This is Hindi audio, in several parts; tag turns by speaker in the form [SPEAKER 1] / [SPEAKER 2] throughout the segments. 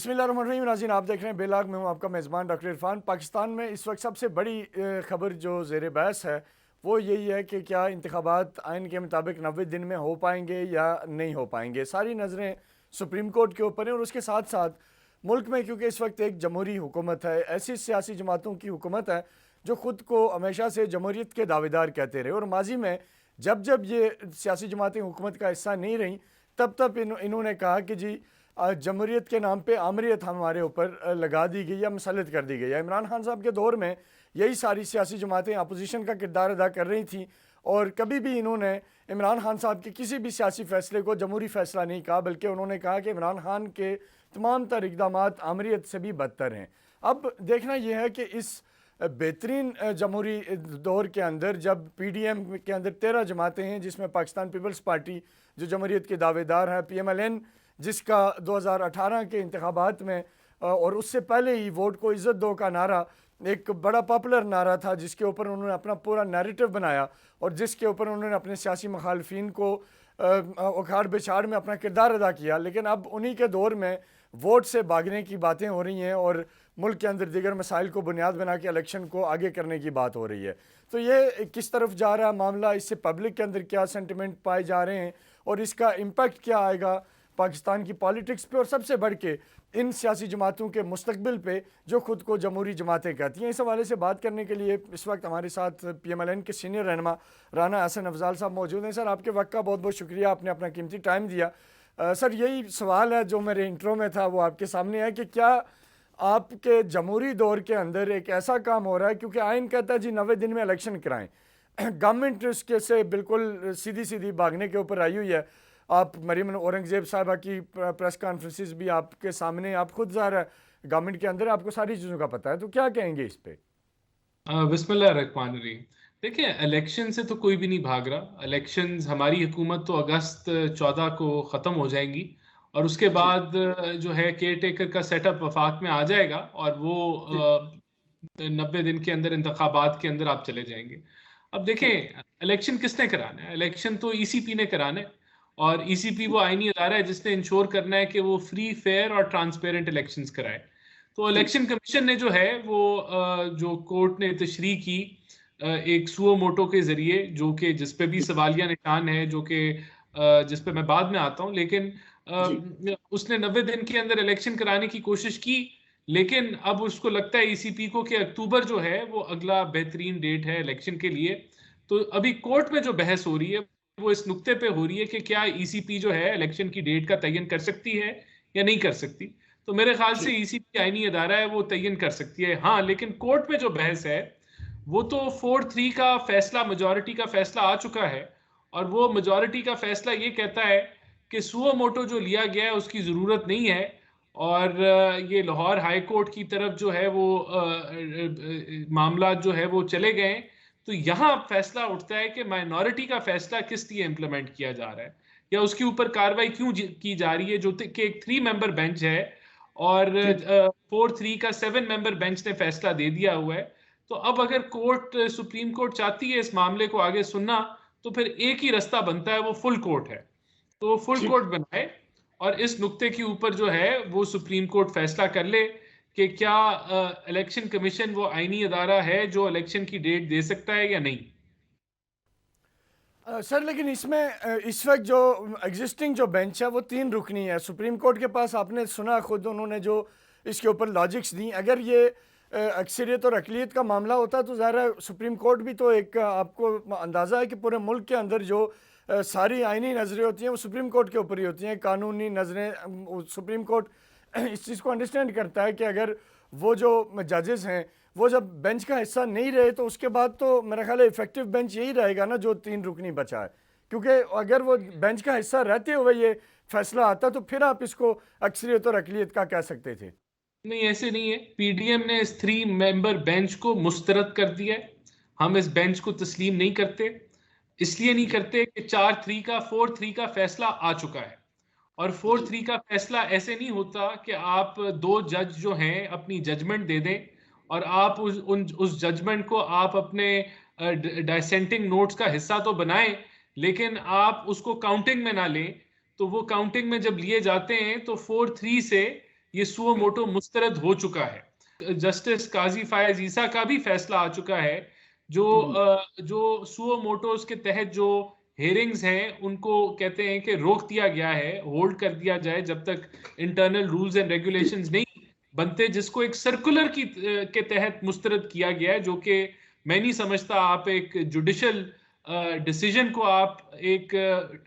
[SPEAKER 1] बिस्मिल्लाहिर्रहमानिर्रहीम। नाज़रीन, आप देख रहे हैं बेलाग में हूँ आपका मेज़बान डॉक्टर इरफान। पाकिस्तान में इस वक्त सबसे बड़ी खबर जो ज़ेर बहस है वो यही है कि क्या इंतखाबात आइन के मुताबिक 90 दिन में हो पाएंगे या नहीं हो पाएंगे। सारी नज़रें सुप्रीम कोर्ट के ऊपर हैं और उसके साथ साथ मुल्क में, क्योंकि इस वक्त एक जमहूरी हुकूमत है, ऐसी सियासी जमातों की हुकूमत है जो ख़ुद को हमेशा से जमहूरियत के दावेदार कहते रहे और माजी में जब जब ये सियासी जमातें हुकूमत का हिस्सा नहीं रहीं तब तब इन्होंने कहा कि जी जमहूरियत के नाम पे आमरीत हमारे ऊपर लगा दी गई या मुसल्लत कर दी गई है। इमरान खान साहब के दौर में यही सारी सियासी जमातें अपोजिशन का किरदार अदा कर रही थी और कभी भी इन्होंने इमरान खान साहब के किसी भी सियासी फैसले को जमहूरी फैसला नहीं कहा, बल्कि उन्होंने कहा कि इमरान खान के तमाम तर इकदाम आमरीत से भी बदतर हैं। अब देखना यह है कि इस बेहतरीन जमहूरी दौर के अंदर जब PDM के अंदर 13 जमातें हैं, जिसमें पाकिस्तान पीपल्स पार्टी जो जमहूरियत के दावेदार है, PMLN जिसका 2018 के इंतखाबात में और उससे पहले ही वोट को इज़्ज़त दो का नारा एक बड़ा पॉपुलर नारा था, जिसके ऊपर उन्होंने अपना पूरा नैरेटिव बनाया और जिसके ऊपर उन्होंने अपने सियासी मुखालफिन को उखाड़ बिछाड़ में अपना किरदार अदा किया। लेकिन अब उन्हीं के दौर में वोट से भागने की बातें हो रही हैं और मुल्क के अंदर दीगर मसाइल को बुनियाद बना के इलेक्शन को आगे करने की बात हो रही है। तो ये किस तरफ जा रहा है मामला, इससे पब्लिक के अंदर क्या सेंटिमेंट पाए जा रहे हैं और इसका इम्पैक्ट क्या आएगा पाकिस्तान की पॉलिटिक्स पे और सबसे बढ़ के इन सियासी जमातों के मुस्तकबिल पे जो खुद को जमहूरी जमातें कहती हैं। इस हवाले से बात करने के लिए इस वक्त हमारे साथ PMLN के सीनियर रहनुमा राना हसन अफजाल साहब मौजूद हैं। सर, आपके वक्त का बहुत बहुत शुक्रिया, आपने अपना कीमती टाइम दिया। सर, यही सवाल है जो मेरे इंट्रो में था वो आपके सामने है कि क्या आपके जमहूरी दौर के अंदर एक ऐसा काम हो रहा है, क्योंकि आइन कहता है जी 90 दिन में इलेक्शन कराएं, गवर्नमेंट उसके से बिल्कुल सीधी सीधी भागने के ऊपर आई हुई है। आप मरीम औरंगजेब साहबा की प्रेस कॉन्फ्रेंसिस भी आपके सामने, आप खुद ज़ाहिर है गवर्नमेंट के अंदर, आपको सारी चीज़ों का पता है, तो क्या कहेंगे इस पे?
[SPEAKER 2] बिस्मिल्लाहिर्रहमानिर्रहीम। देखिए, इलेक्शन से तो कोई भी नहीं भाग रहा। इलेक्शंस, हमारी हुकूमत तो अगस्त 14 को ख़त्म हो जाएंगी और उसके
[SPEAKER 1] जी
[SPEAKER 2] बाद जो है केयर टेकर का सेटअप वफाक में आ जाएगा और वो
[SPEAKER 1] जी
[SPEAKER 2] 90 दिन के अंदर इंतखाबात के अंदर आप चले जाएंगे। अब देखें,
[SPEAKER 1] ठीक
[SPEAKER 2] इलेक्शन किसने कराना है? इलेक्शन तो ECP ने कराना है और ECP वो आईनी अदारा है जिसने इंश्योर करना है कि वो फ्री, फेयर और ट्रांसपेरेंट इलेक्शंस कराए। तो
[SPEAKER 1] ठीक
[SPEAKER 2] इलेक्शन कमीशन ने जो है वो जो कोर्ट ने तशरीह की एक सुओ मोटो के जरिए, जो कि जिस पे भी
[SPEAKER 1] जी
[SPEAKER 2] सवालिया निशान है, जो कि जिस पे मैं बाद में आता हूं, लेकिन
[SPEAKER 1] जी
[SPEAKER 2] उसने 90 दिन के अंदर इलेक्शन कराने की कोशिश की। लेकिन अब उसको लगता है ECP को कि अक्टूबर जो है वो अगला बेहतरीन डेट है इलेक्शन के लिए। तो अभी कोर्ट में जो बहस हो रही है वो इस नुक्ते पे हो रही है कि क्या ECP जो है इलेक्शन की डेट का तयन कर सकती है या नहीं कर सकती। तो मेरे ख्याल से
[SPEAKER 1] ठीक
[SPEAKER 2] ECP आईनी अदारा है, वो तयन कर सकती है। हाँ, लेकिन कोर्ट में जो बहस है वो तो 4-3 का फैसला, मेजॉरिटी का फैसला आ चुका है और वो मेजॉरिटी का फैसला ये कहता है कि सुओ मोटो जो लिया गया है उसकी ज़रूरत नहीं है और ये लाहौर हाई कोर्ट की तरफ जो है वो मामला जो है वो चले गए। तो यहाँ फैसला उठता है कि माइनॉरिटी का फैसला किस लिए इंप्लीमेंट किया जा रहा है या उसके ऊपर कार्रवाई क्यों की जा रही है, जो कि एक 3 मेंबर बेंच है और
[SPEAKER 1] ठीक
[SPEAKER 2] 4-3 का 7 मेंबर बेंच ने फैसला दे दिया हुआ है। तो अब अगर कोर्ट, सुप्रीम कोर्ट चाहती है इस मामले को आगे सुनना, तो फिर एक ही रास्ता बनता है, वो फुल कोर्ट है। तो वो फुल
[SPEAKER 1] ठीक
[SPEAKER 2] कोर्ट बनाए और इस नुक्ते के ऊपर जो है वो सुप्रीम कोर्ट फैसला कर ले कि क्या इलेक्शन कमीशन वो आईनी अदारा है जो इलेक्शन की डेट दे सकता है या नहीं।
[SPEAKER 1] सर, लेकिन इसमें इस वक्त जो एग्जिस्टिंग जो बेंच है वो 3 रुकनी है सुप्रीम कोर्ट के पास। आपने सुना खुद उन्होंने जो इसके ऊपर लॉजिक्स दी, अगर ये अक्सरियत और अकलियत का मामला होता तो ज़ाहिर है सुप्रीम कोर्ट भी तो एक, आपको अंदाज़ा है कि पूरे मुल्क के अंदर जो सारी आइनी नज़रें होती हैं वो सुप्रीम कोर्ट के ऊपर ही होती हैं, कानूनी नज़रें। सुप्रीम कोर्ट इस चीज़ को अंडरस्टैंड करता है कि अगर वो जो जजेस हैं वो जब बेंच का हिस्सा नहीं रहे तो उसके बाद तो मेरा ख्याल है इफेक्टिव बेंच यही रहेगा ना जो 3 रुकनी बचा है, क्योंकि अगर वो बेंच का हिस्सा रहते हुए ये फैसला आता तो फिर आप इसको अक्सरियत और अकलियत का कह सकते थे।
[SPEAKER 2] नहीं, ऐसे नहीं है। PDM ने इस 3 मेंबर बेंच को मुस्तरद कर दिया है। हम इस बेंच को तस्लीम नहीं करते। इसलिए नहीं
[SPEAKER 1] जी
[SPEAKER 2] करते कि 4-3 का फैसला आ चुका है और
[SPEAKER 1] जी
[SPEAKER 2] 4-3 का फैसला ऐसे नहीं होता कि आप 2 जज जो हैं अपनी जजमेंट दे दें और आप उस जजमेंट को आप अपने डाइसेंटिंग नोट्स का हिस्सा तो बनाएं, लेकिन आप उसको काउंटिंग में ना लें। तो वो काउंटिंग में जब लिए जाते हैं तो 4-3 से ये सुओ मोटो मुस्तरद हो चुका है। जस्टिस काजी फायज ईसा का भी फैसला आ चुका है, जो सुओ मोटोस के तहत जो हेयरिंग्स हैं उनको कहते हैं कि रोक दिया गया है, होल्ड कर दिया जाए जब तक इंटरनल रूल्स एंड रेगुलेशंस नहीं बनते, जिसको एक सर्कुलर के तहत मुस्तरद किया गया है, जो कि मैं नहीं समझता आप एक जुडिशियल डिसीजन को आप एक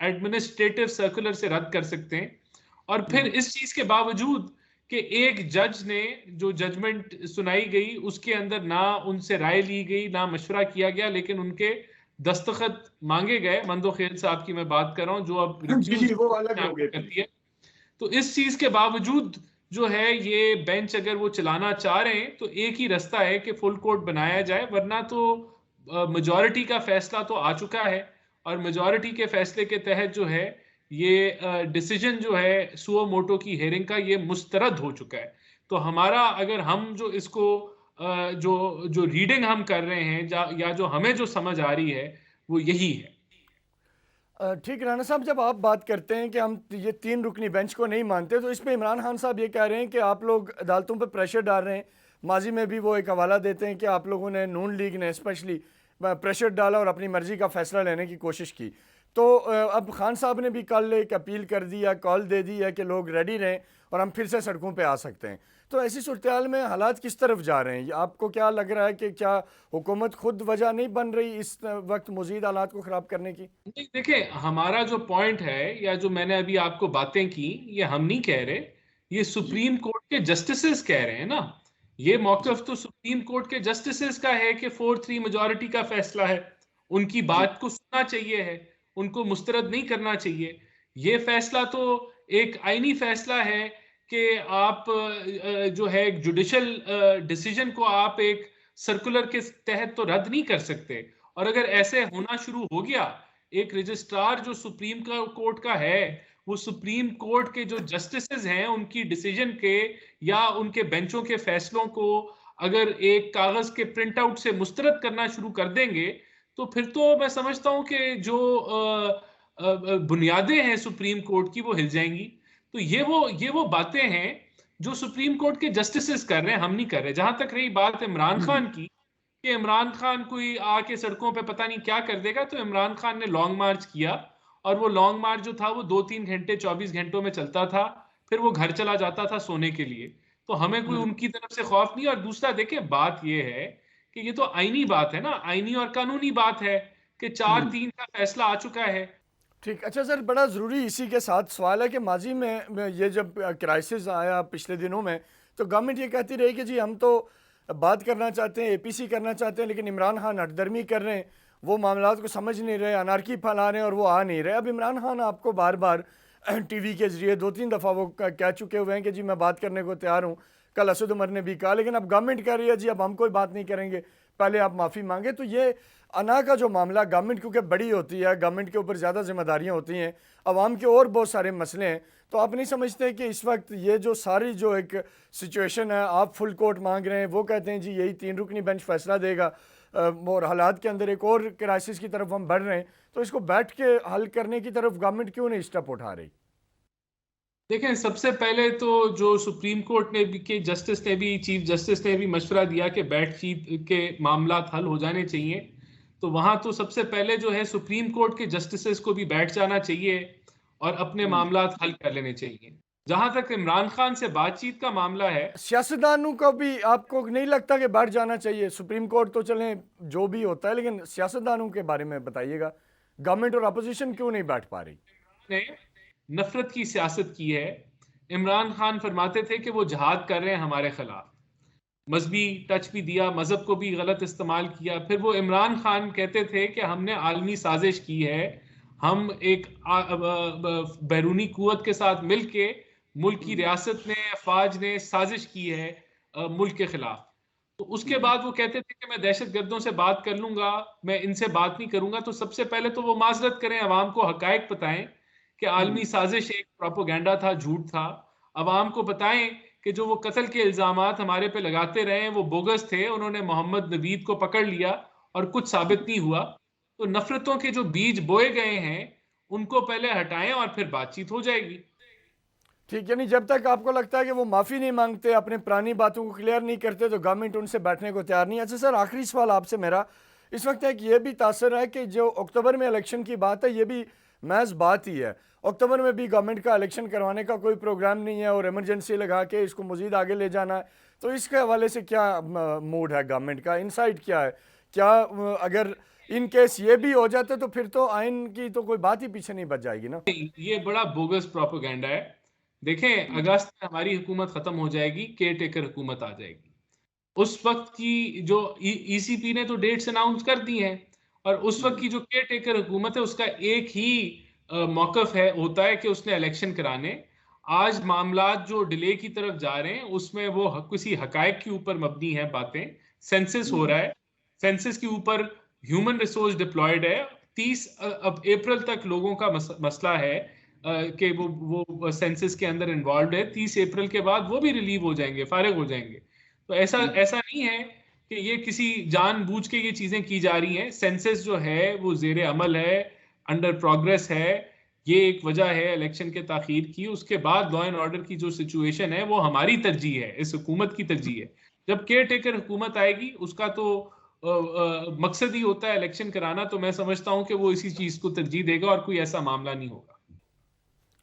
[SPEAKER 2] एडमिनिस्ट्रेटिव सर्कुलर से रद्द कर सकते हैं। और फिर इस चीज के बावजूद कि एक जज ने जो जजमेंट सुनाई गई उसके अंदर ना उनसे राय ली गई, ना मशवरा किया गया, लेकिन उनके दस्तखत मांगे गए। मंदो खेल साहब की मैं बात कर रहा हूं, जो अब
[SPEAKER 1] जी वो अलग हो गए।
[SPEAKER 2] करती है। तो इस चीज के बावजूद जो है ये बेंच अगर वो चलाना चाह रहे हैं तो एक ही रास्ता है कि फुल कोर्ट बनाया जाए, वरना तो मेजॉरिटी का फैसला तो आ चुका है, और मेजॉरिटी के फैसले के तहत जो है ये डिसीजन जो है सुओ मोटो की हेयरिंग का ये मुस्तरद हो चुका है। तो हमारा अगर हम जो इसको जो जो रीडिंग हम कर रहे हैं या जो हमें जो समझ आ रही है वो यही है।
[SPEAKER 1] ठीक, राना साहब, जब आप बात करते हैं कि हम ये 3 रुकनी बेंच को नहीं मानते, तो इस पे इमरान खान साहब ये कह रहे हैं कि आप लोग अदालतों पर प्रेशर डाल रहे हैं। माजी में भी वो एक हवाला देते हैं कि आप लोगों ने, नून लीग ने स्पेशली प्रेशर डाला और अपनी मर्जी का फैसला लेने की कोशिश की। तो अब खान साहब ने भी कल एक अपील कर दी या कॉल दे दी है कि लोग रेडी रहें और हम फिर से सड़कों पे आ सकते हैं। तो ऐसी सूरत में हालात किस तरफ जा रहे हैं? आपको क्या लग रहा है कि क्या हुकूमत खुद वजह नहीं बन रही इस वक्त मज़ीद हालात को ख़राब करने की?
[SPEAKER 2] नहीं, देखिए, हमारा जो पॉइंट है या जो मैंने अभी आपको बातें की, ये हम नहीं कह रहे, ये सुप्रीम कोर्ट के जस्टिसेस कह रहे हैं ना। ये मौक़िफ़ तो सुप्रीम कोर्ट के जस्टिसेस का है कि 4-3 मेजॉरिटी का फैसला है, उनकी
[SPEAKER 1] जी
[SPEAKER 2] बात को सुनना चाहिए है, उनको मुस्तरद नहीं करना चाहिए। ये फैसला तो एक आईनी फैसला है कि आप जो है एक जुडिशियल डिसीजन को आप एक सर्कुलर के तहत तो रद्द नहीं कर सकते। और अगर ऐसे होना शुरू हो गया, एक रजिस्ट्रार जो सुप्रीम कोर्ट का है, वो सुप्रीम कोर्ट के जो जस्टिसेस हैं उनकी डिसीजन के या उनके बेंचों के फैसलों को अगर एक कागज के प्रिंट आउट से मुस्तरद करना शुरू कर देंगे, तो फिर तो मैं समझता हूं कि जो बुनियादें हैं सुप्रीम कोर्ट की वो हिल जाएंगी। तो ये वो बातें हैं जो सुप्रीम कोर्ट के जस्टिसेस कर रहे हैं, हम नहीं कर रहे। जहां तक रही बात इमरान खान की कि इमरान खान कोई आके सड़कों पे पता नहीं क्या कर देगा, तो इमरान खान ने लॉन्ग मार्च किया, और वो लॉन्ग मार्च जो था वो 2-3 घंटे 24 घंटों में चलता था, फिर वो घर चला जाता था सोने के लिए। तो हमें कोई उनकी तरफ से खौफ नहीं। और दूसरा देखिए, बात ये है कि ये तो आईनी बात है ना, आईनी और कानूनी बात है कि 4-3 का फैसला आ चुका है।
[SPEAKER 1] ठीक। अच्छा सर, बड़ा ज़रूरी इसी के साथ सवाल है कि माजी में ये जब क्राइसिस आया पिछले दिनों में, तो गवर्नमेंट ये कहती रही कि जी हम तो बात करना चाहते हैं, एपीसी करना चाहते हैं, लेकिन इमरान खान हटदर्मी कर रहे हैं, वो मामलात को समझ नहीं रहे, अनारकी फैला रहे हैं और वो आ नहीं रहे। अब इमरान खान आपको बार बार टीवी के ज़रिए 2-3 दफ़ा वो कह चुके हुए हैं कि जी मैं बात करने को तैयार हूँ। कल असद उमर ने भी कहा, लेकिन अब गवर्नमेंट कह रही है जी अब हम कोई बात नहीं करेंगे, पहले आप माफ़ी मांगे। तो ये अना का जो मामला, गवर्नमेंट क्योंकि बड़ी होती है, गवर्नमेंट के ऊपर ज़्यादा जिम्मेदारियाँ होती हैं, अवाम के और बहुत सारे मसले हैं, तो आप नहीं समझते कि इस वक्त ये जो सारी जो एक सिचुएशन है, आप फुल कोर्ट मांग रहे हैं, वो कहते हैं जी यही 3 रुकनी बेंच फैसला देगा, और हालात के अंदर एक और क्राइसिस की तरफ हम बढ़ रहे हैं, तो इसको बैठ के हल करने की तरफ गवर्नमेंट क्यों नहीं स्टेप उठा रही?
[SPEAKER 2] देखें, सबसे पहले तो जो सुप्रीम कोर्ट ने भी के जस्टिस ने भी, चीफ जस्टिस ने भी मशवरा दिया कि बातचीत के मामला हल हो जाने चाहिए। तो वहां तो सबसे पहले जो है सुप्रीम कोर्ट के जस्टिसेस को भी बैठ जाना चाहिए और अपने मामला हल कर लेने चाहिए। जहां तक इमरान खान से बातचीत का मामला है,
[SPEAKER 1] सियासतदानों को भी आपको नहीं लगता कि बैठ जाना चाहिए? सुप्रीम कोर्ट तो चलें जो भी होता है, लेकिन सियासतदानों के बारे में बताइएगा, गवर्नमेंट और अपोजिशन क्यों नहीं बैठ पा रही?
[SPEAKER 2] ने नफरत की सियासत की है। इमरान खान फरमाते थे कि वो जहाद कर रहे हैं हमारे खिलाफ, मजहबी टच भी दिया, मजहब को भी गलत इस्तेमाल किया। फिर वो इमरान खान कहते थे कि हमने आलमी साजिश की है, हम एक बैरूनी कुव्वत के साथ मिलके, मुल्क की रियासत ने, अफवाज ने साजिश की है मुल्क के खिलाफ। तो उसके बाद वो कहते थे कि मैं दहशत गर्दों से बात कर लूंगा, मैं इनसे बात नहीं करूंगा। तो सबसे पहले तो वो माजरत करें, अवाम को हकायक बताएं कि आलमी साजिश एक प्रोपोगंडा था, झूठ था। अवाम को बताएं कि जो वो कत्ल के इल्जामात हमारे पे लगाते रहे वो बोगस थे, उन्होंने मोहम्मद नवीद को पकड़ लिया और कुछ साबित नहीं हुआ। तो नफरतों के जो बीज बोए गए हैं उनको पहले हटाएं और फिर बातचीत हो जाएगी।
[SPEAKER 1] ठीक, यानी जब तक आपको लगता है कि वो माफ़ी नहीं मांगते, अपने पुरानी बातों को क्लियर नहीं करते, तो गवर्नमेंट उनसे बैठने को तैयार नहीं है। अच्छा सर, आखिरी सवाल आपसे मेरा इस वक्त है कि ये भी तासर है कि जो अक्टूबर में इलेक्शन की बात है, ये भी महज बात ही है। अक्टूबर में भी गवर्नमेंट का इलेक्शन करवाने का कोई प्रोग्राम नहीं है और इमरजेंसी लगा के इसको मज़ीद आगे ले जाना है। तो इसके हवाले से क्या मूड है गवर्नमेंट का, इनसाइड क्या है? क्या अगर इन केस ये भी हो जाते तो फिर तो आइन की तो कोई बात ही पीछे नहीं बच जाएगी ना?
[SPEAKER 2] ये बड़ा बोगस प्रोपेगेंडा है। देखें, अगस्त में हमारी हुकूमत खत्म हो जाएगी, केयर टेकर हुकूमत आ जाएगी। उस वक्त की जो ईसीपी ने तो डेट्स अनाउंस कर दी हैं, और उस वक्त की जो केयर टेकर हुकूमत है उसका एक ही मौकफ है होता है कि उसने इलेक्शन कराने। आज मामलात जो डिले की तरफ जा रहे हैं उसमें वो किसी हकायक के ऊपर मबनी है बातें। सेंसस हो रहा है, सेंसस के ऊपर ह्यूमन रिसोर्स डिप्लॉयड है। 30 अब अप्रैल तक लोगों का मसला है कि वो सेंसस के अंदर इन्वॉल्व है। 30 अप्रैल के बाद वो भी रिलीव हो जाएंगे, फारिग हो जाएंगे। तो ऐसा ऐसा नहीं है कि ये किसी जानबूझ के ये चीजें की जा रही हैं। सेंसस जो है वो जेर अमल है, अंडर प्रोग्रेस है। ये एक वजह है इलेक्शन के ताखीर की। उसके बाद लॉ एंड ऑर्डर की जो सिचुएशन है वो हमारी तरजीह है, इस हुकूमत की तरजीह है। जब केयर टेकर हुकूमत आएगी उसका तो मकसद ही होता है इलेक्शन कराना। तो मैं समझता हूं कि वो इसी चीज को तरजीह देगा और कोई ऐसा मामला नहीं होगा।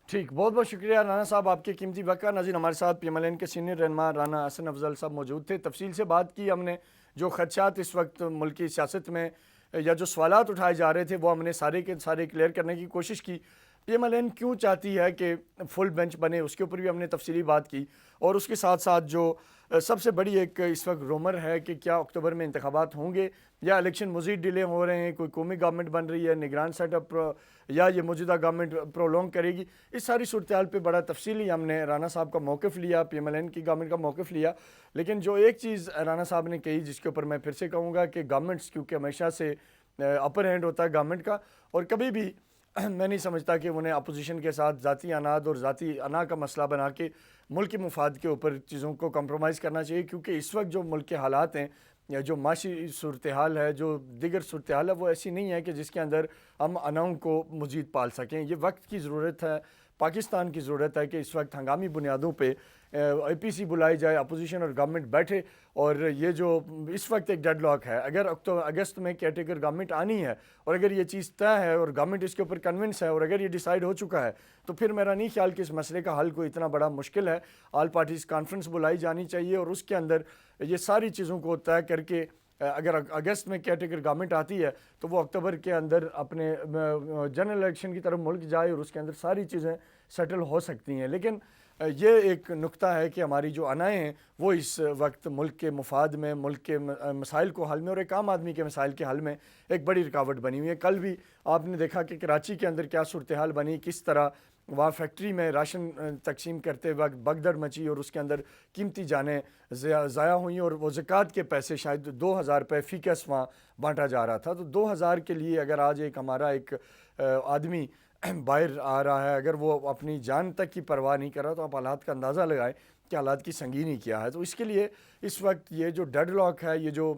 [SPEAKER 1] ठीक, बहुत बहुत शुक्रिया राना साहब, आपके कीमती वक्त का। नाज़रीन, हमारे साथ PMLN के सीनियर रहनुमा राना हसन अफजल साहब मौजूद थे। तफसील से बात की हमने, जो खदशात इस वक्त मुल्क की सियासत में या जो सवालात उठाए जा रहे थे वो हमने सारे के सारे क्लियर करने की कोशिश की। PMLN क्यों चाहती है कि फुल बेंच बने, उसके ऊपर भी हमने तफसीली बात की। और उसके साथ साथ जो सबसे बड़ी एक इस वक्त रूमर है कि क्या अक्टूबर में इंतखाबात होंगे या इलेक्शन मज़ीद डिले हो रहे हैं, कोई कौमी गवर्नमेंट बन रही है, निगरान सेटअप, या ये मौजूदा गवर्नमेंट प्रोलॉन्ग करेगी। इस सारी सूरत हाल पर बड़ा तफसीली हमने राना साहब का मौक़िफ़ लिया, PMLN की गवर्नमेंट का मौक़िफ़ लिया। लेकिन जो एक चीज़ राना साहब ने कही, जिसके ऊपर मैं फिर से कहूँगा कि गवर्नमेंट्स क्योंकि हमेशा से अपर हैंड होता है गवर्नमेंट का, और कभी भी मैं नहीं समझता कि उन्हें अपोजिशन के साथ ज़ाती अनाद और ज़ाती अना का मसला बना के मुल्क के मुफाद के ऊपर चीज़ों को कंप्रोमाइज़ करना चाहिए। क्योंकि इस वक्त जो मुल्क के हालात हैं या जो माशी सूरत हाल है, जो दीगर सूरत हाल है, वो ऐसी नहीं है कि जिसके अंदर हम अनाओं को मज़ीद पाल सकें। ये वक्त की ज़रूरत है, पाकिस्तान की ज़रूरत है कि इस वक्त हंगामी बुनियादों पे APC बुलाई जाए, अपोजिशन और गवर्नमेंट बैठे। और ये जो इस वक्त एक डेडलॉक है, अगर अगस्त में कैटेगरी गवर्नमेंट आनी है और अगर ये चीज़ तय है और गवर्नमेंट इसके ऊपर कन्विंस है और अगर ये डिसाइड हो चुका है, तो फिर मेरा नहीं ख्याल कि इस मसले का हल कोई इतना बड़ा मुश्किल है। ऑल पार्टीज़ कॉन्फ्रेंस बुलाई जानी चाहिए और उसके अंदर ये सारी चीज़ों को तय करके अगर अगस्त में कैटेगरी गवर्नमेंट आती है तो वो अक्टूबर के अंदर अपने जनरल इलेक्शन की तरफ मुल्क जाए और उसके अंदर सारी चीज़ें सेटल हो सकती हैं। लेकिन ये एक नुक्ता है कि हमारी जो अनाएँ हैं वो इस वक्त मुल्क के मुफाद में, मुल्क के मसाइल को हल में और एक आम आदमी के मसाइल के हल में एक बड़ी रुकावट बनी हुई है। कल भी आपने देखा कि कराची के अंदर क्या सूरत हाल बनी, किस तरह वहाँ फैक्ट्री में राशन तकसीम करते वक्त भगदड़ मची और उसके अंदर कीमती जानें ज़ाया हुई और वो ज़कात के पैसे शायद 2000 रुपये फ़ीकस वहाँ बांटा जा रहा था। तो 2000 के लिए अगर आज एक हमारा एक आदमी बाहर आ रहा है, अगर वो अपनी जान तक की परवाह नहीं कर रहा, तो आप हालात का अंदाज़ा लगाएं कि हालात की संगीनी क्या है। तो इसके लिए इस वक्त ये जो डेडलॉक है, ये जो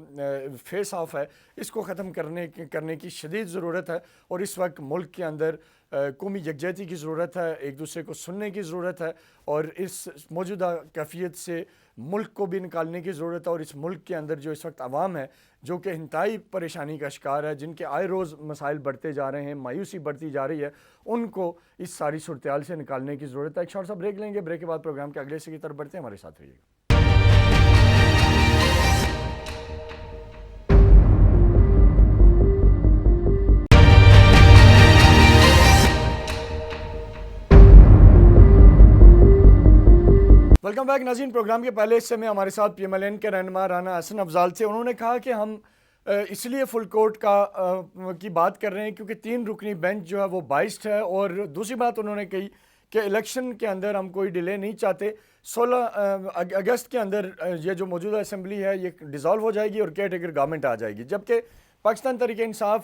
[SPEAKER 1] फेस ऑफ है, इसको ख़त्म करने की शदीद ज़रूरत है। और इस वक्त मुल्क के अंदर कौमी यकजहती की ज़रूरत है, एक दूसरे को सुनने की ज़रूरत है और इस मौजूदा कैफियत से मुल्क को भी निकालने की ज़रूरत है। और इस मुल्क के अंदर जो इस वक्त आवाम है जो कि इंतहाई परेशानी का शिकार है, जिनके आए रोज़ मसाइल बढ़ते जा रहे हैं, मायूसी बढ़ती जा रही है, उनको इस सारी सूरत हाल से निकालने की ज़रूरत है। एक शॉर्ट सा ब्रेक लेंगे, ब्रेक के बाद प्रोग्राम के अगले हिस्से की तरफ बढ़ते हैं, हमारे साथ रहिएगा। वेलकम बैक नाज़रीन। प्रोग्राम के पहले हिस्से में हमारे साथ PMLN के रहनुमा राना हसन अफजाल थे। उन्होंने कहा कि हम इसलिए फुल कोर्ट की बात कर रहे हैं क्योंकि 3 रुकनी बेंच जो है वो बाइस्ड है। और दूसरी बात उन्होंने कही कि इलेक्शन के अंदर हम कोई डिले नहीं चाहते। 16 अगस्त के अंदर ये जो मौजूदा असम्बली है ये डिज़ोल्व हो जाएगी और केयर टेकर गवर्नमेंट आ जाएगी। जबकि पाकिस्तान तहरीक इंसाफ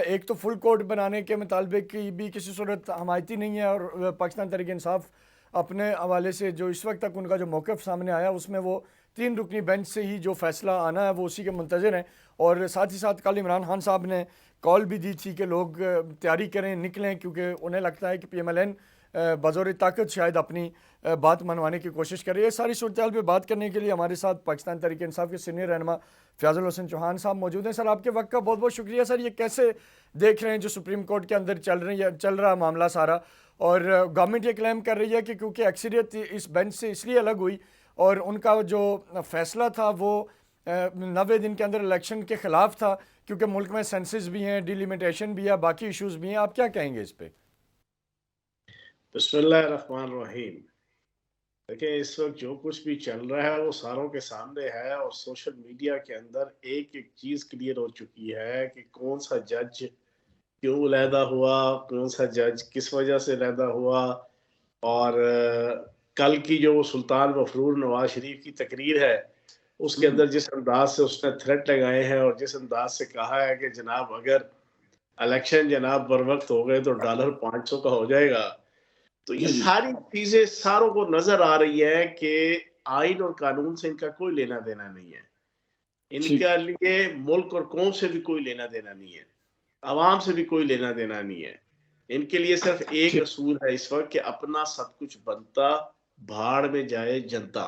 [SPEAKER 1] एक तो फुल कोर्ट बनाने के मुतालबे की भी किसी सूरत हमायती नहीं है और पाकिस्तान तहरीक इंसाफ अपने हवाले से जो इस वक्त तक उनका जो मौक़िफ़ सामने आया उसमें वो 3 रुकनी बेंच से ही जो फैसला आना है वो उसी के मुंतज़िर हैं। और साथ ही साथ कल इमरान खान साहब ने कॉल भी दी थी कि लोग तैयारी करें, निकलें, क्योंकि उन्हें लगता है कि PMLN बज़ौर ताकत शायद अपनी बात मनवाने की कोशिश करे। ये सारी सूरत हाल पर बात करने के लिए हमारे साथ पाकिस्तान तहरीक इंसाफ के सीनियर रहनुमा फ़याज़ुल हुसैन चौहान साहब मौजूद हैं। सर, आपके वक्त का बहुत बहुत शुक्रिया। सर, ये कैसे देख रहे हैं जो सुप्रीम कोर्ट के अंदर चल रहा मामला सारा, और गवर्नमेंट ये क्लेम कर रही है कि क्योंकि अक्सरियत इस बेंच से इसलिए अलग हुई और उनका जो फैसला था वो 90 दिन के अंदर इलेक्शन के ख़िलाफ़ था, क्योंकि मुल्क में सेंसस भी हैं, डिलिमिटेशन भी है, बाकी इश्यूज़ भी हैं। आप क्या कहेंगे इस पे?
[SPEAKER 3] बिस्मिल्लाहिर्रहमानिर्रहीम। देखिए, इस वक्त जो कुछ भी चल रहा है वो सारों के सामने है और सोशल मीडिया के अंदर एक एक चीज़ क्लियर हो चुकी है कि कौन सा जज क्यों अलहदा हुआ, कौन सा जज किस वजह से अलहदा हुआ। और कल की जो सुल्तान मफरूर नवाज शरीफ की तकरीर है उसके अंदर जिस अंदाज से उसने थ्रेट लगाए हैं और जिस अंदाज से कहा है कि जनाब अगर इलेक्शन जनाब बर वक्त हो गए तो डॉलर 500 का हो जाएगा, तो ये सारी चीजें सारों को नजर आ रही है कि आइन और कानून से इनका कोई लेना देना नहीं है। इनका लिए मुल्क और कौम से भी कोई लेना देना नहीं है, आवाम से भी कोई लेना देना नहीं है। इनके लिए सिर्फ एक असूल है इस वक्त कि अपना सब कुछ बनता भाड़ में जाए जनता।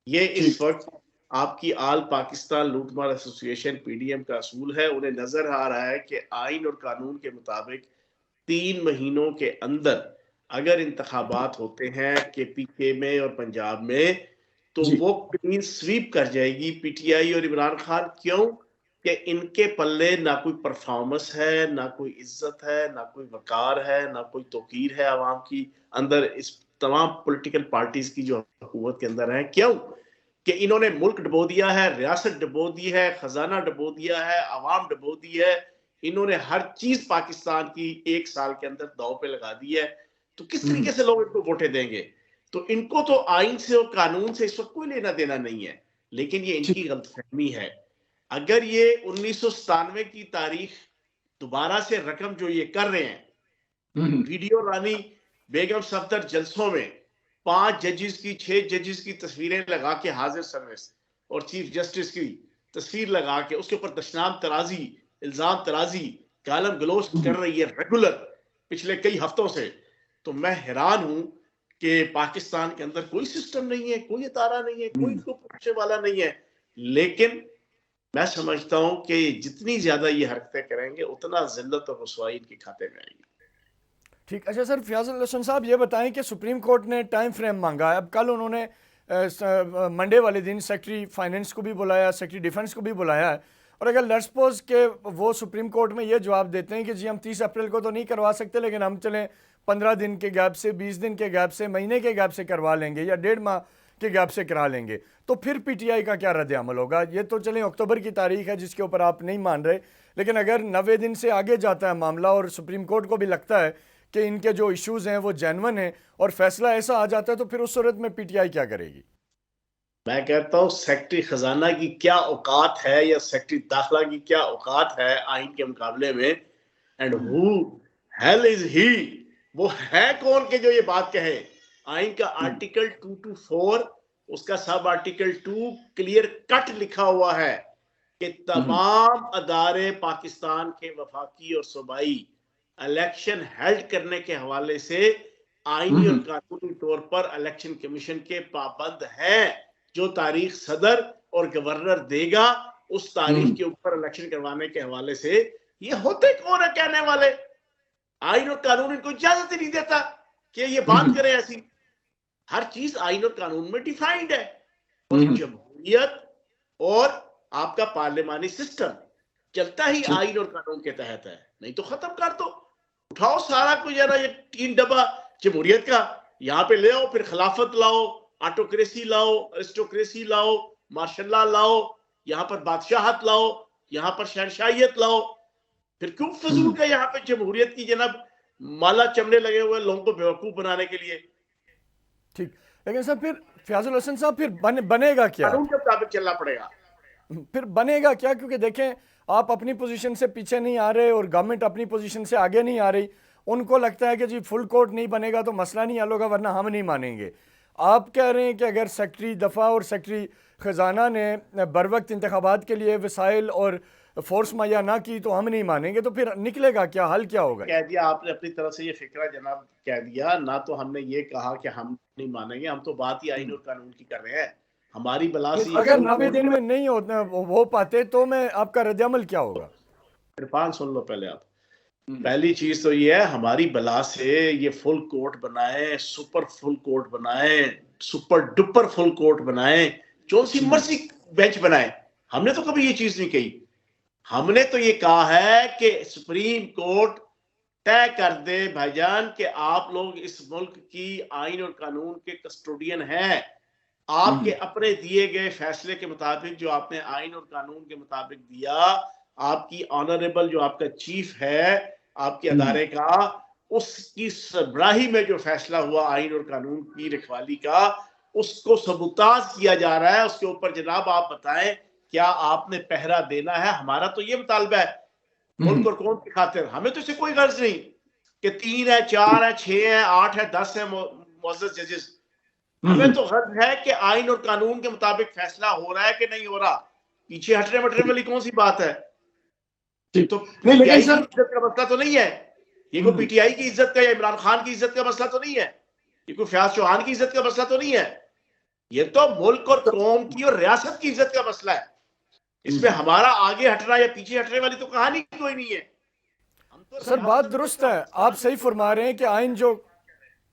[SPEAKER 3] ये इस वक्त आपकी आल पाकिस्तान लूटमार एसोसिएशन PDM का असूल है। उन्हें नजर आ रहा है कि आइन और कानून के मुताबिक 3 महीनों के अंदर अगर इंतखाबात होते हैं KPK में और पंजाब में तो वो क्लीन स्वीप कर जाएगी PTI और इमरान खान। क्यों? कि इनके पल्ले ना कोई परफॉर्मेंस है, ना कोई इज्जत है, ना कोई वकार है, ना कोई तौकीर है आवाम की अंदर। इस तमाम पॉलिटिकल पार्टीज की जो हुकूमत के अंदर है, क्यों कि इन्होंने मुल्क डबो दिया है, रियासत डबो दी है, खजाना डबो दिया है, आवाम डबो दी है। इन्होंने हर चीज पाकिस्तान की 1 साल के अंदर दांव पे लगा दी है। तो किस तरीके से लोग इनको वोटें देंगे? तो इनको तो आइन से और कानून से इस वक्त कोई लेना देना नहीं है, लेकिन ये इनकी गलतफहमी है। अगर ये 1997 की तारीख दोबारा से रकम जो ये कर रहे हैं, वीडियो रानी बेगम सफदर जलसों में 5 जजेस की 6 जजेस की तस्वीरें लगा के हाजिर सर्विस और चीफ जस्टिस की तस्वीर लगा के उसके ऊपर दशनाम तराजी, इल्जाम तराजी, गालम गलोच कर रही है रेगुलर पिछले कई हफ्तों से। तो मैं हैरान हूं कि पाकिस्तान के अंदर कोई सिस्टम नहीं है, कोई अतारा नहीं है, कोई इसको पूछने वाला नहीं है। लेकिन मैं समझता हूं कि जितनी ज्यादा ये हरकतें करेंगे उतना जिल्लत और रुसवाई इनके खाते में आएगी।
[SPEAKER 1] ठीक। अच्छा सर, फ़याज़ुल हुसैन साहब ये बताएं कि सुप्रीम कोर्ट ने टाइम फ्रेम मांगा है। अब कल उन्होंने मंडे वाले दिन सेक्रेटरी फाइनेंस को भी बुलाया, सेक्रेटरी डिफेंस को भी बुलाया है। और अगर लेट्स सपोज के वो सुप्रीम कोर्ट में ये जवाब देते हैं कि जी हम 30 अप्रैल को तो नहीं करवा सकते, लेकिन हम चलें 15 दिन के गैप से, 20 दिन के गैप से, महीने के गैप से करवा लेंगे या 1.5 माह के गैप से करा लेंगे, तो फिर PTI का क्या रद्द अमल होगा? ये तो चलें अक्टूबर की तारीख है जिसके ऊपर आप नहीं मान रहे, लेकिन अगर 90 दिन से आगे जाता है मामला और सुप्रीम कोर्ट को भी लगता है कि इनके जो इश्यूज हैं वो जेन्युइन हैं और फैसला ऐसा आ जाता है, तो फिर उस सूरत में PTI क्या करेगी?
[SPEAKER 3] मैं कहता हूँ सेक्रेटरी खजाना की क्या औकात है या सेक्रेटरी दाखिला की क्या औकात है आइन के मुकाबले में? And who hell is he? वो है कौन के जो ये बात कहे? आइन का आर्टिकल 224 उसका सब आर्टिकल 2 क्लियर कट लिखा हुआ है कि तमाम अदारे पाकिस्तान के वफाकी और सूबाई इलेक्शन हेल्ड करने के हवाले से आईनी और कानूनी तौर पर इलेक्शन कमीशन के पाबंद हैं। जो तारीख सदर और गवर्नर देगा उस तारीख के ऊपर इलेक्शन करवाने के हवाले से ये होते कौन है कहने वाले? आइन और कानून इनको इजाजत ही नहीं देता कि ये बात करें ऐसी। हर चीज आइन और कानून में डिफाइंड है। और जमहूरियत और आपका पार्लिमानी सिस्टम चलता ही आइन और कानून के तहत है। नहीं तो खत्म कर दो, उठाओ सारा कुछ जरा ये 3 डब्बा जमहूरियत का यहाँ पे ले आओ, फिर खिलाफत लाओ, ऑटोक्रेसी लाओ, अरिस्टोक्रेसी लाओ, मार्शल लाओ, यहाँ पर बादशाहत लाओ, यहाँ पर शहनशाहियत लाओ। फिर क्यों फजूल का यहाँ पे जमहूरियत की जनाब माला चमड़े लगे हुए लोगों को बेवकूफ बनाने के लिए?
[SPEAKER 1] ठीक, लेकिन सर फिर फ़याज़ुल हुसैन साहब फिर बनेगा क्या?
[SPEAKER 3] कानून के मुताबिक चलना पड़ेगा।
[SPEAKER 1] फिर बनेगा क्या? क्योंकि देखें, आप अपनी पोजीशन से पीछे नहीं आ रहे और गवर्नमेंट अपनी पोजीशन से आगे नहीं आ रही। उनको लगता है कि जी फुल कोर्ट नहीं बनेगा तो मसला नहीं हल होगा, वरना हम नहीं मानेंगे। आप कह रहे हैं कि अगर सेक्रेटरी दफा और सेक्रेटरी खजाना ने बर वक्त इंतखाबात के लिए वसाइल और फोर्स मुहैया ना की तो हम नहीं मानेंगे, तो फिर निकलेगा क्या, हल क्या होगा?
[SPEAKER 3] कह दिया आपने अपनी तरफ से, ये फिक्रा जनाब कह दिया ना, तो हमने ये कहा कि हम नहीं मानेंगे, हम तो बात ही आईन और कानून की कर रहे हैं। हमारी बला से
[SPEAKER 1] अगर 90 दिन में नहीं हो पाते तो मैं आपका रद्द-ए-अमल क्या होगा?
[SPEAKER 3] इरफान सुन लो पहले आप। पहली चीज तो ये है, हमारी बला से ये फुल कोर्ट बनाए, सुपर फुल कोर्ट बनाए, सुपर डुपर फुल कोर्ट बनाए, जो सी मर्जी बेंच बनाए, हमने तो कभी ये चीज नहीं कही। हमने तो ये कहा है कि सुप्रीम कोर्ट तय कर दे भाईजान कि आप लोग इस मुल्क की आइन और कानून के कस्टोडियन हैं। आपके अपने दिए गए फैसले के मुताबिक, जो आपने आइन और कानून के मुताबिक दिया, आपकी ऑनरेबल जो आपका चीफ है आपके अदारे का, उसकी सरबराही में जो फैसला हुआ आइन और कानून की रखवाली का, उसको सबूताज किया जा रहा है। उसके ऊपर जनाब आप बताएं क्या आपने पहरा देना है? हमारा तो ये मुतालबा है मुल्क और कौम की खातिर। हमें तो इससे कोई गर्ज नहीं कि 3 है, 4 है, 6 है, 8 है, 10 है मुअज़्ज़ज़ जजेस। हमें तो गर्ज है कि आइन और कानून के मुताबिक फैसला हो रहा है कि नहीं हो रहा। पीछे हटने मटने वाली कौन सी बात है? तो पीटीआई की इज्जत का मसला तो नहीं है ये, कोई पीटीआई की इज्जत का या इमरान खान की इज्जत का मसला तो नहीं है, ये कोई फयाज चौहान की इज्जत का मसला तो नहीं है। ये तो मुल्क और कौम की और रियासत की इज्जत का मसला है। इसमें हमारा आगे हटना या पीछे हटने वाली तो कहानी कोई नहीं है। हम तो
[SPEAKER 1] सर बात दुरुस्त है, आप सही फरमा रहे हैं कि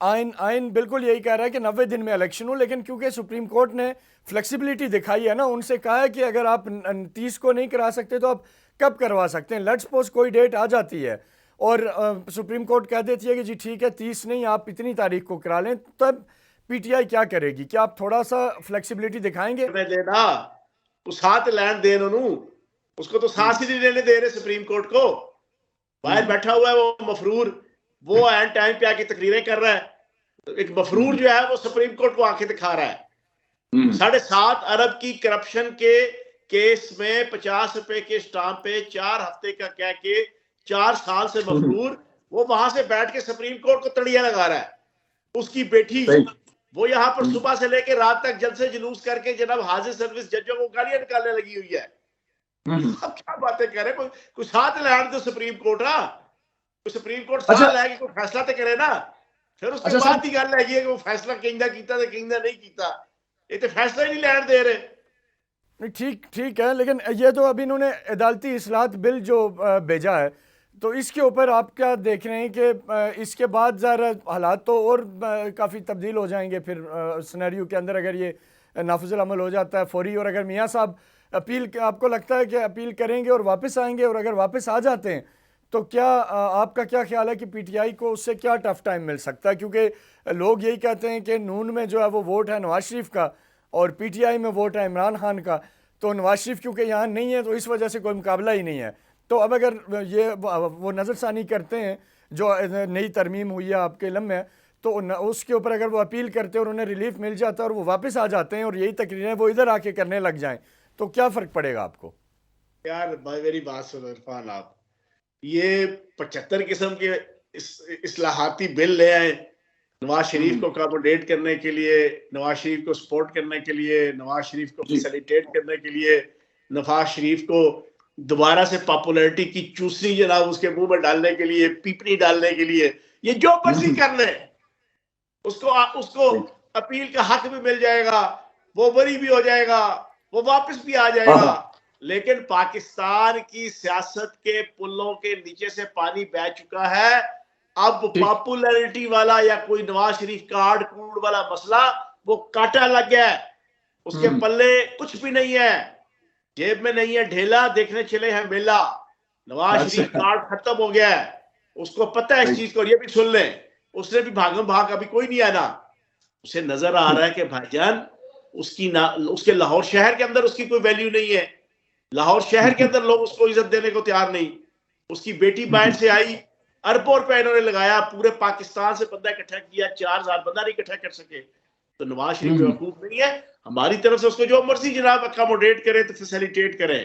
[SPEAKER 1] आइन बिल्कुल यही कह रहा है कि 90 दिन में इलेक्शन हो, लेकिन क्योंकि सुप्रीम कोर्ट ने फ्लेक्सिबिलिटी दिखाई है ना, उनसे कहा है कि अगर आप 30 को नहीं करा सकते तो आप कब करवा सकते हैं। लेट्स सपोज कोई डेट आ जाती है और सुप्रीम कोर्ट कह देती है कि जी ठीक है 30 नहीं, आप इतनी तारीख को करा लें, तब पीटीआई क्या करेगी? क्या आप थोड़ा सा फ्लेक्सिबिलिटी दिखाएंगे?
[SPEAKER 3] देना उस हाथ लैंड देन उसको तो सांस ही नहीं लेने दे रहे सुप्रीम कोर्ट को। बाहर बैठा हुआ है वो मफरूर, वो एंड टाइम पे आके तकरीरें कर रहा है। एक मफरूर जो है वो सुप्रीम कोर्ट को आंखें दिखा रहा है। 7.5 अरब की करप्शन के केस में 50 रुपए के स्टाम्प पे 4 हफ्ते का कह के 4 साल से मफरूर वो वहां से बैठ के सुप्रीम कोर्ट को तड़िया लगा रहा है। उसकी बेटी वो यहाँ पर सुबह से लेकर रात तक जलसे जुलूस करके जनाब हाजिर सर्विस जजों को गालियां निकालने लगी हुई है। अब क्या बातें कर रहे हैं? कुछ साथ लैंड दो सुप्रीम कोर्ट ना, सुप्रीम कोर्ट साथ लैके कोई फैसला तो करे ना, फिर उसके बाद ही गल है कि वो फैसला कहंदा कीता ते कहंदा नहीं कीता। ये तो फैसला ही नहीं लैंड दे रहे।
[SPEAKER 1] ठीक है, लेकिन ये तो अभी इन्होंने अदालती इस्लाहत बिल जो भेजा है, तो इसके ऊपर आप क्या देख रहे हैं कि इसके बाद ज़रा हालात तो और काफ़ी तब्दील हो जाएंगे फिर सिनेरियो के अंदर, अगर ये नाफिजुल अमल हो जाता है फौरी, और अगर मियाँ साहब अपील, आपको लगता है कि अपील करेंगे और वापस आएंगे, और अगर वापस आ जाते हैं तो क्या आपका क्या ख्याल है कि पीटीआई को उससे क्या टफ टाइम मिल सकता है? क्योंकि लोग यही कहते हैं कि नून में जो है वो वोट है नवाज शरीफ का और पीटीआई में वोट है इमरान खान का, तो नवाज शरीफ क्योंकि यहाँ नहीं है तो इस वजह से कोई मुकाबला ही नहीं है। तो अब अगर ये वो नज़रसानी करते हैं जो नई तरमीम हुई है आपके इल्म में, तो उसके ऊपर अगर वो अपील करते हैं और उन्हें रिलीफ मिल जाता है और वो वापस आ जाते हैं और यही तकरीरें वो इधर आके करने लग जाएं, तो क्या फ़र्क पड़ेगा आपको?
[SPEAKER 3] यार भाई मेरी बात सुनो इरफान, आप ये 75 किस्म के इस्लाहाती बिल ले आए नवाज शरीफ को अकोमोडेट करने के लिए, नवाज शरीफ को सपोर्ट करने के लिए, नवाज शरीफ को फैसिलिटेट करने के लिए, नवाज शरीफ को दोबारा से पॉपुलैरिटी की चूसनी जनाब उसके मुंह में डालने के लिए, पीपनी डालने के लिए, ये जो मर्जी कर ले, उसको अपील का हक भी मिल जाएगा, वो बरी भी हो जाएगा, वो वापस भी आ जाएगा। लेकिन पाकिस्तान की सियासत के पुलों के नीचे से पानी बह चुका है। अब पॉपुलैरिटी वाला या कोई नवाज शरीफ कार्ड कूड वाला मसला वो काटा लग गया है, उसके पल्ले कुछ भी नहीं है, जेब में नहीं है ढेला, देखने चले हैं मेला। नवाज शरीफ कार्ड खत्म हो गया है, उसको पता है इस चीज को। ये भी सुन ले, उसने भी भागम भाग अभी कोई नहीं आना, उसे नजर आ रहा है कि भाईजान उसके लाहौर शहर के अंदर उसकी कोई वैल्यू नहीं है, लाहौर शहर के अंदर लोग उसको इज्जत देने को तैयार नहीं। उसकी बेटी बाहर से आई, अरबों रुपए इन्होंने लगाया, पूरे पाकिस्तान से बंदा इकट्ठा किया, 4000 बंदा नहीं इकट्ठा कर सके। तो नवाज शरीफ बेवकूफ नहीं है, हमारी तरफ से उसको जो मर्जी जनाब अकोमोडेट करे तो फैसिलिटेट करे।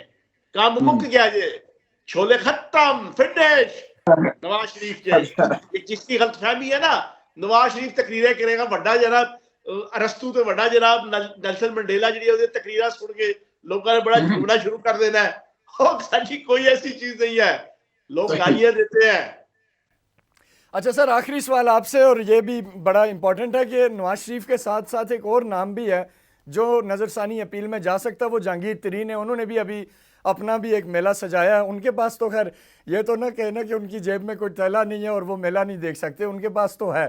[SPEAKER 3] काम मुक गया, ये छोले खत्म, फिनिश नवाज शरीफ के। जिसकी गलतफहमी है ना, नवाज शरीफ तकरीरें करेगा बड़ा जनाब ਅਰਸਤੂ ਤੇ ਵੱਡਾ ਜਨਾਬ ਨੈਲਸਨ ਮੰਡੇਲਾ ਜਿਹੜੀ ਉਹਦੇ ਤਕਰੀਰਾਂ ਸੁਣ ਕੇ ਲੋਕਾਂ ਨੇ ਬੜਾ ਝੂਮਣਾ शुरू कर देना है। और साची कोई ऐसी चीज नहीं है, लोग गालियां देते हैं।
[SPEAKER 1] अच्छा सर, आखिरी सवाल आपसे, और ये भी बड़ा इंपॉर्टेंट है कि नवाज शरीफ के साथ साथ एक और नाम भी है जो नज़रसानी अपील में जा सकता है, वो जहांगीर तरीन है। उन्होंने भी अभी अपना भी एक मेला सजाया है। उनके पास तो खैर ये तो ना कहना कि उनकी जेब में कोई थैला नहीं है और वो मेला नहीं देख सकते, उनके पास तो है।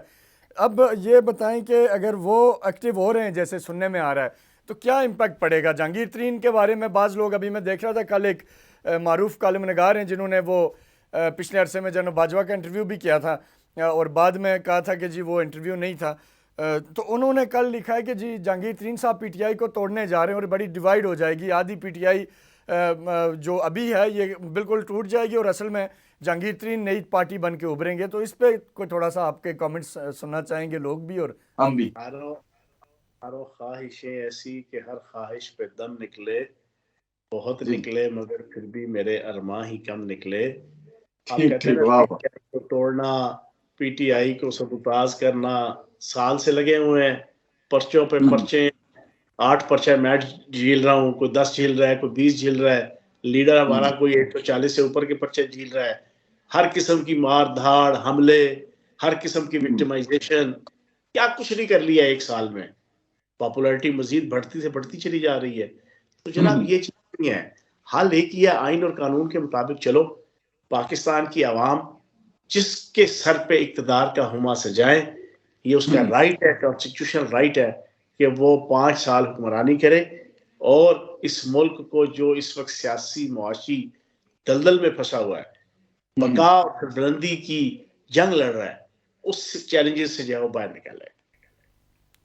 [SPEAKER 1] अब ये बताएं कि अगर वो एक्टिव हो रहे हैं जैसे सुनने में आ रहा है, तो क्या इम्पैक्ट पड़ेगा जहांगीर तरीन के बारे में? बाज़ लोग, अभी मैं देख रहा था कल एक मारूफ कालम नगार हैं जिन्होंने वो पिछले अरसे में जनरल बाजवा का इंटरव्यू भी किया था और बाद में कहा था कि जी वो इंटरव्यू नहीं था, तो उन्होंने कल लिखा है कि जी जहांगीर तरीन साहब पीटीआई को तोड़ने जा रहे हैं और बड़ी डिवाइड हो जाएगी। आधी पीटीआई जो अभी है ये बिल्कुल टूट जाएगी और असल में जहांगीर तरीन नई पार्टी बन के उभरेंगे। तो इस पे कोई थोड़ा सा आपके कमेंट्स सुनना चाहेंगे लोग भी और हम भी।
[SPEAKER 3] हरो ख्वाहिशें ऐसी कि हर ख्वाहिश पे दम निकले, बहुत निकले मगर फिर भी मेरे अरमां ही कम निकले। आप कहते हैं को तोड़ना, पीटीआई को सबूताज करना, साल से लगे हुए हैं, पर्चों पे पर्चे, 8 पर्चे मैं झील रहा हूँ, कोई 10 झील रहा है, कोई 20 झील रहा है, लीडर हमारा कोई 140 से ऊपर के पर्चे झील रहा है। हर किस्म की मार धाड़, हमले, हर किस्म की विक्टिमाइजेशन, क्या कुछ नहीं कर लिया एक साल में। पॉपुलैरिटी मजीद बढ़ती से बढ़ती चली जा रही है। तो जनाब ये चीज नहीं है, हल एक ही है, आइन और कानून के मुताबिक चलो। पाकिस्तान की आवाम जिसके सर पे इक्तदार का हुमा सजाए, ये उसका राइट है, कॉन्स्टिट्यूशनल राइट है कि वो 5 साल हुक्मरानी करे और इस मुल्क को जो इस वक्त सियासी मुआशी दलदल में फंसा हुआ है, बका और बुलंदी की जंग लड़ रहा है, उस चैलेंजेस से जो है वो बाहर निकाले।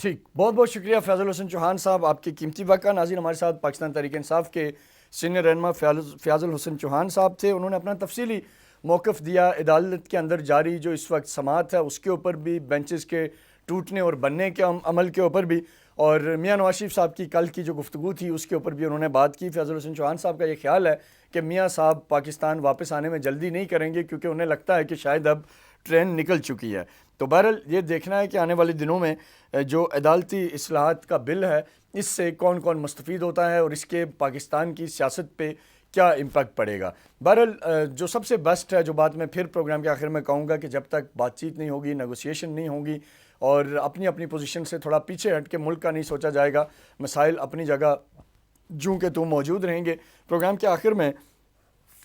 [SPEAKER 1] ठीक, बहुत बहुत शुक्रिया फैजल हुसैन चौहान साहब, आपकी कीमती वक्त का। नाज़रीन, हमारे साथ पाकिस्तान तहरीक इंसाफ के सीनियर रहनुमा फैजल हुसैन चौहान साहब थे। उन्होंने अपना तफसीली मौक़िफ़ दिया अदालत के अंदर जारी जो इस वक्त समाअत है उसके ऊपर भी, बेंचेस के टूटने और बनने के अमल के ऊपर भी, और मियाँ नवाज शरीफ साहब की कल की जो गुफ्तगू थी उसके ऊपर भी उन्होंने बात की। फैजल हुसैन चौहान साहब का ये ख्याल है कि मियाँ साहब पाकिस्तान वापस आने में जल्दी नहीं करेंगे क्योंकि उन्हें लगता है कि शायद अब ट्रेन निकल चुकी है। तो बहरहाल ये देखना है कि आने वाले दिनों में जो अदालती इस्लाहात का बिल है इससे कौन कौन मुस्तफ़ीद होता है और इसके पाकिस्तान की सियासत पे क्या इम्पैक्ट पड़ेगा। बहरहाल जो सबसे बेस्ट है, जो बात मैं फिर प्रोग्राम के आखिर में कहूँगा कि जब तक बातचीत नहीं होगी, नेगोशिएशन नहीं होगी और अपनी अपनी पोजीशन से थोड़ा पीछे हट के मुल्क का नहीं सोचा जाएगा, मसाइल अपनी जगह जूँ के तू मौजूद रहेंगे। प्रोग्राम के आखिर में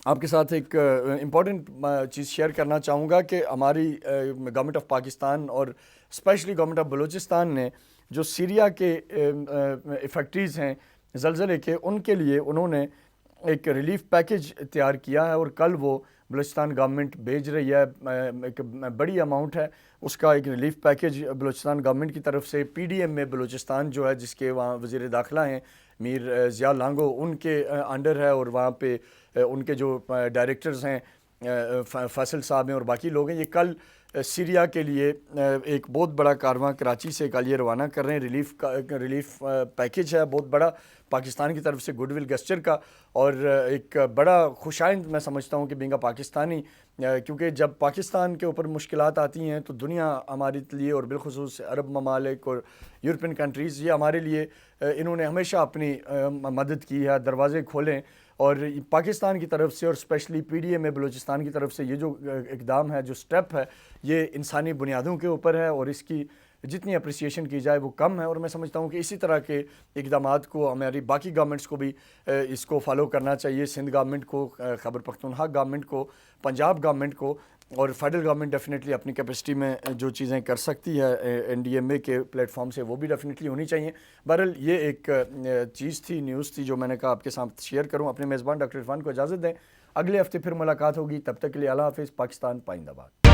[SPEAKER 1] आपके साथ एक इम्पॉर्टेंट चीज़ शेयर करना चाहूँगा कि हमारी गवर्नमेंट ऑफ पाकिस्तान और स्पेशली गवर्नमेंट ऑफ बलूचिस्तान ने जो सीरिया के इफेक्ट्रीज़ हैं ज़लज़ले के, उनके लिए उन्होंने एक रिलीफ पैकेज तैयार किया है और कल वो बलूचिस्तान गवर्नमेंट भेज रही है। एक बड़ी अमाउंट है उसका एक रिलीफ पैकेज बलूचिस्तान गवर्नमेंट की तरफ से। पीडीएम में बलूचिस्तान जो है, जिसके वहाँ वज़ीर दाखिला हैं मीर ज़िया लांगो, उनके अंडर है और वहाँ पे उनके जो डायरेक्टर्स हैं फैसल साहब हैं और बाकी लोग हैं, ये कल सीरिया के लिए एक बहुत बड़ा कारवां कराची से कल ये रवाना कर रहे हैं। रिलीफ पैकेज है बहुत बड़ा पाकिस्तान की तरफ से, गुडविल गेस्चर का, और एक बड़ा खुशाइंद मैं समझता हूँ कि बिंगा पाकिस्तानी, क्योंकि जब पाकिस्तान के ऊपर मुश्किलात आती हैं तो दुनिया हमारे लिए और बिलखुसूस अरब ममालिक और यूरोपियन कंट्रीज़, ये हमारे लिए इन्होंने हमेशा अपनी मदद की है, दरवाज़े खोलें। और पाकिस्तान की तरफ से और स्पेशली पीडीएम में बलूचिस्तान की तरफ से ये जो इकदाम है, जो स्टेप है, ये इंसानी बुनियादों के ऊपर है और इसकी जितनी अप्रिसिएशन की जाए वो कम है। और मैं समझता हूँ कि इसी तरह के इकदामात को हमारी बाकी गवर्नमेंट्स को भी इसको फॉलो करना चाहिए। सिंध गवर्नमेंट को, खैबर पख्तूनख्वा गवर्नमेंट को, पंजाब गवर्नमेंट को, और फेडरल गवर्नमेंट डेफिनेटली अपनी कैपेसिटी में जो चीज़ें कर सकती है एनडीएमए के प्लेटफॉर्म से, वो भी डेफिनेटली होनी चाहिए। बहरहाल ये एक चीज़ थी, न्यूज़ थी जो मैंने कहा आपके साथ शेयर करूँ। अपने मेज़बान डॉक्टर इरफान को इजाज़त दें, अगले हफ्ते फिर मुलाकात होगी, तब तक के लिए अल्लाह हाफ़िज़। पाकिस्तान पाइंदाबाद।